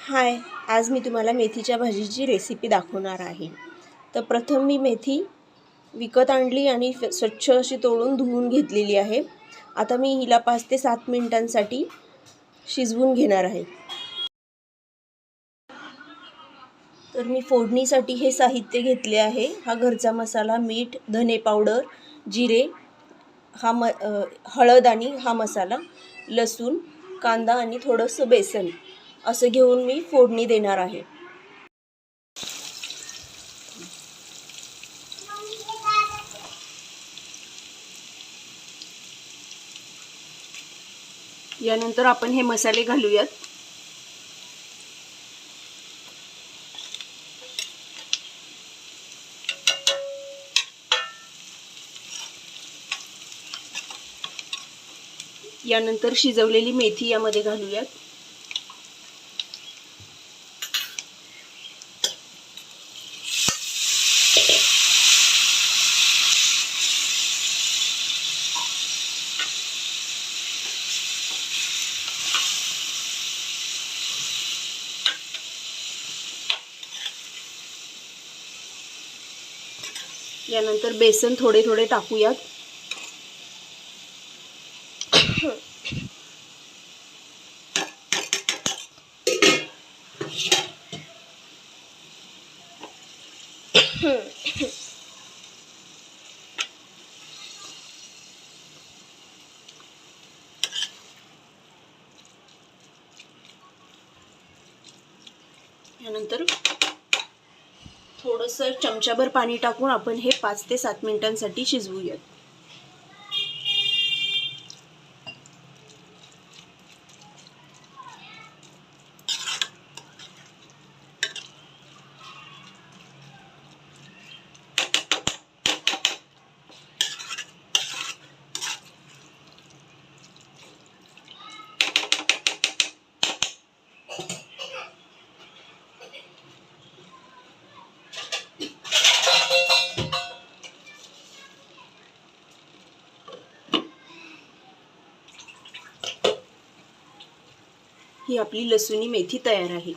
हाय, आज मी तुम्हाला मेथीच्या भाजीची रेसिपी दाखवणार आहे। तर प्रथम मी मेथी विकत आणली आणि स्वच्छ अशी तोडून धुवून घेतलेली आहे। आता मी हिला 5 ते 7 मिनिटांसाठी शिजवून घेणार आहे। तर मी फोडणीसाठी हे साहित्य घेतले आहे। हा घरचा मसाला, मीठ, धने पावडर, जिरे, हळद आणि हा मसाला, लसूण, कांदा आणि थोडंसं बेसन असं घेऊन मी फोडणी देणार आहे। यानंतर आपण हे मसाले घालूयात। यानंतर शिजवलेली मेथी यामध्ये घालूयात। यानंतर बेसन थोडे थोडे टाकूयात। यानंतर थोडंसं चमचाभर पाणी टाकून आपण हे 5 ते 7 मिनिटांसाठी शिजवूयात। ही आपली लसूणी मेथी तयार आहे।